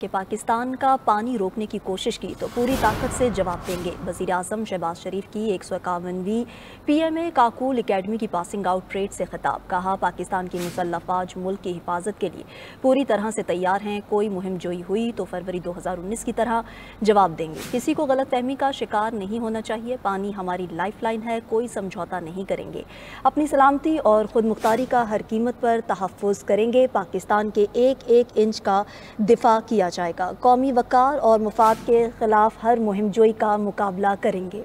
کہ پاکستان کا پانی روکنے کی کوشش کی تو پوری طاقت سے جواب دیں گے۔ وزیر اعظم شہباز شریف کی 151ویں پی ایم اے کاکول اکیڈمی کی پاسنگ آؤٹ پریڈ سے خطاب۔ کہا پاکستان کی مسلح افواج ملک کی حفاظت کے لیے پوری طرح سے تیار ہیں، کوئی مہم جوئی ہوئی تو فروری 2019 کی طرح جواب دیں گے۔ کسی کو غلط فہمی کا شکار نہیں ہونا چاہیے، پانی ہماری لائف لائن ہے، کوئی سمجھوتا نہیں کریں گے، اپنی سلامتی اور خود مختاری کا ہر قیمت پر تحفظ کریں گے، پاکستان کے ایک ایک انچ کا دفاع کیا جائے گا، قومی وقار اور مفاد کے خلاف ہر مہم جوئی کا مقابلہ کریں گے۔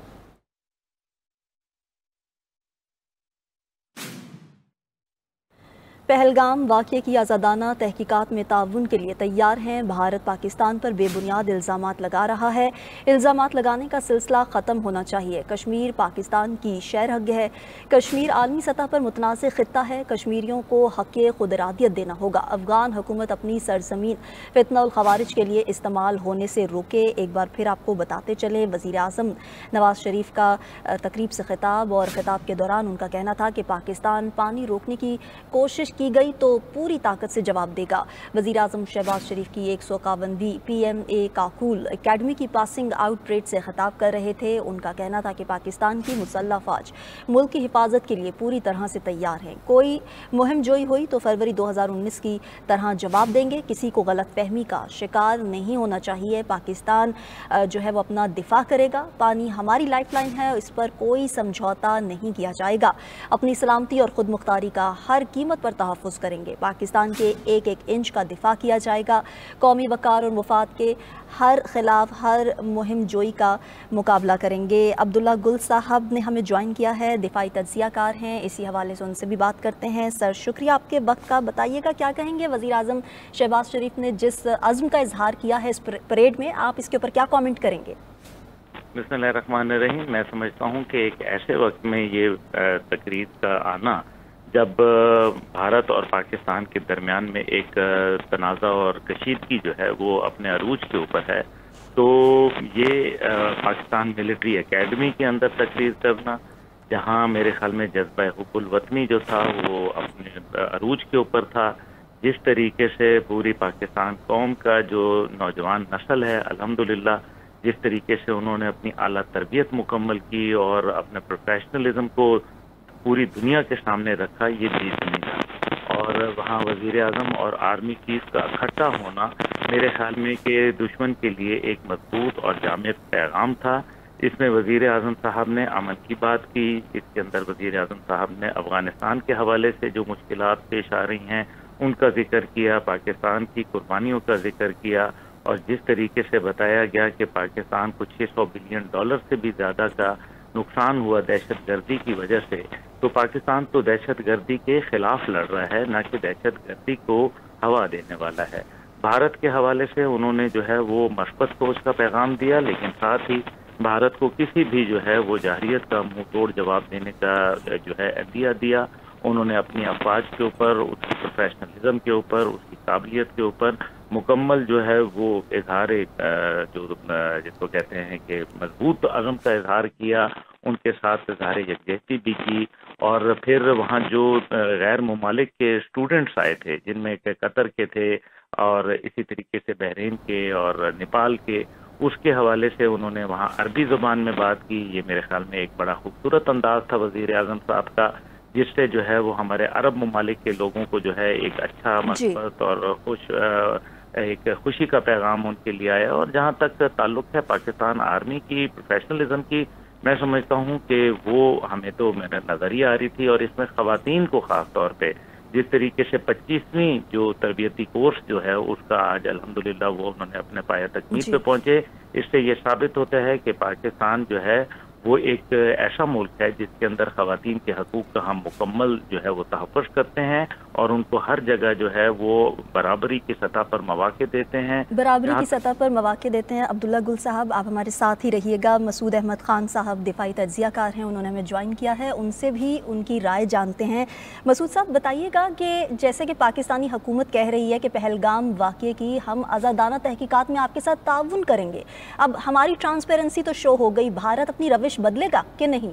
پہلگام واقعے کی آزادانہ تحقیقات میں تعاون کے لیے تیار ہیں۔ بھارت پاکستان پر بے بنیاد الزامات لگا رہا ہے، الزامات لگانے کا سلسلہ ختم ہونا چاہیے۔ کشمیر پاکستان کی شرح ہے، کشمیر عالمی سطح پر متنازع خطہ ہے، کشمیریوں کو حق خود ارادیت دینا ہوگا۔ افغان حکومت اپنی سرزمین فتنہ الخوارج کے لیے استعمال ہونے سے روکے۔ ایک بار پھر آپ کو بتاتے چلیں، وزیر اعظم نواز شریف کا تقریب سے خطاب، اور خطاب کے دوران ان کا کہنا تھا کہ پاکستان پانی روکنے کی کوشش کی گئی تو پوری طاقت سے جواب دے گا۔ وزیر اعظم شہباز شریف کی 151ویں پی ایم اے کاکول اکیڈمی کی پاسنگ آؤٹ پریڈ سے خطاب کر رہے تھے۔ ان کا کہنا تھا کہ پاکستان کی مسلح افواج ملک کی حفاظت کے لیے پوری طرح سے تیار ہیں، کوئی مہم جوئی ہوئی تو فروری 2019 کی طرح جواب دیں گے، کسی کو غلط فہمی کا شکار نہیں ہونا چاہیے، پاکستان جو ہے وہ اپنا دفاع کرے گا، پانی ہماری لائف لائن ہے، اس پر کوئی سمجھوتا نہیں کیا جائے گا، اپنی سلامتی اور خود مختاری کا ہر قیمت پر تحفظ کریں گے، پاکستان کے ایک ایک انچ کا دفاع کیا جائے گا، قومی وقار اور مفاد کے ہر خلاف ہر مہم جوئی کا مقابلہ کریں گے۔ عبداللہ گل صاحب نے ہمیں جوائن کیا ہے، دفاعی تجزیہ کار ہیں، اسی حوالے سے ان سے بھی بات کرتے ہیں۔ سر شکریہ آپ کے وقت کا، بتائیے گا کیا کہیں گے وزیر اعظم شہباز شریف نے جس عزم کا اظہار کیا ہے اس پریڈ میں، آپ اس کے اوپر کیا کامنٹ کریں گے؟ بسم اللہ الرحمن الرحیم۔ میں سمجھتا ہوں کہ ایک ایسے وقت میں یہ تقریب کا آنا جب بھارت اور پاکستان کے درمیان میں ایک تنازع اور کشیدگی جو ہے وہ اپنے عروج کے اوپر ہے، تو یہ پاکستان ملٹری اکیڈمی کے اندر تقریر کرنا، جہاں میرے خیال میں جذبہ حب الوطنی جو تھا وہ اپنے عروج کے اوپر تھا، جس طریقے سے پوری پاکستان قوم کا جو نوجوان نسل ہے الحمدللہ جس طریقے سے انہوں نے اپنی اعلیٰ تربیت مکمل کی اور اپنے پروفیشنلزم کو پوری دنیا کے سامنے رکھا، یہ چیز نہیں تھا، اور وہاں وزیر اعظم اور آرمی چیف کا اکٹھا ہونا میرے خیال میں کہ دشمن کے لیے ایک مضبوط اور جامع پیغام تھا۔ اس میں وزیر اعظم صاحب نے امن کی بات کی، اس کے اندر وزیر اعظم صاحب نے افغانستان کے حوالے سے جو مشکلات پیش آ رہی ہیں ان کا ذکر کیا، پاکستان کی قربانیوں کا ذکر کیا، اور جس طریقے سے بتایا گیا کہ پاکستان کو $600 بلین سے بھی زیادہ کا نقصان ہوا دہشت گردی کی وجہ سے، تو پاکستان تو دہشت گردی کے خلاف لڑ رہا ہے، نہ کہ دہشت گردی کو ہوا دینے والا ہے۔ بھارت کے حوالے سے انہوں نے جو ہے وہ مثبت سوچ کا پیغام دیا، لیکن ساتھ ہی بھارت کو کسی بھی جو ہے وہ جارحیت کا منہ توڑ جواب دینے کا جو ہے عندیہ دیا۔ انہوں نے اپنی افواج کے اوپر، اس کی پروفیشنلزم کے اوپر، اس کی قابلیت کے اوپر مکمل جو ہے وہ اظہار جو جس کو کہتے ہیں کہ مضبوط عزم کا اظہار کیا، ان کے ساتھ اظہار یکجہتی بھی کی، اور پھر وہاں جو غیر ممالک کے اسٹوڈنٹس آئے تھے جن میں کہ قطر کے تھے اور اسی طریقے سے بحرین کے اور نیپال کے، اس کے حوالے سے انہوں نے وہاں عربی زبان میں بات کی۔ یہ میرے خیال میں ایک بڑا خوبصورت انداز تھا وزیر اعظم صاحب کا، جس سے جو ہے وہ ہمارے عرب ممالک کے لوگوں کو جو ہے ایک اچھا مثبت اور ایک خوشی کا پیغام ان کے لیے آیا۔ اور جہاں تک تعلق ہے پاکستان آرمی کی پروفیشنلزم کی، میں سمجھتا ہوں کہ وہ ہمیں تو میرا نظریہ آ رہی تھی، اور اس میں خواتین کو خاص طور پہ جس طریقے سے 25ویں جو تربیتی کورس جو ہے اس کا آج الحمدللہ وہ انہوں نے اپنے پایہ تکمیل پہ پہنچے، اس سے یہ ثابت ہوتا ہے کہ پاکستان جو ہے وہ ایک ایسا ملک ہے جس کے اندر خواتین کے حقوق کا ہم مکمل جو ہے وہ تحفظ کرتے ہیں، اور ان کو ہر جگہ جو ہے وہ برابری کی سطح پر مواقع دیتے ہیں، برابری کی سطح پر مواقع دیتے ہیں۔ عبداللہ گل صاحب، آپ ہمارے ساتھ ہی رہیے گا۔ مسعود احمد خان صاحب دفاعی تجزیہ کار ہیں، انہوں نے ہمیں جوائن کیا ہے، ان سے بھی ان کی رائے جانتے ہیں۔ مسعود صاحب بتائیے گا کہ جیسے کہ پاکستانی حکومت کہہ رہی ہے کہ پہلگام واقعے کی ہم آزادانہ تحقیقات میں آپ کے ساتھ تعاون کریں گے، اب ہماری ٹرانسپیرنسی تو شو ہو گئی، بھارت اپنی روش بدلے گا کہ نہیں؟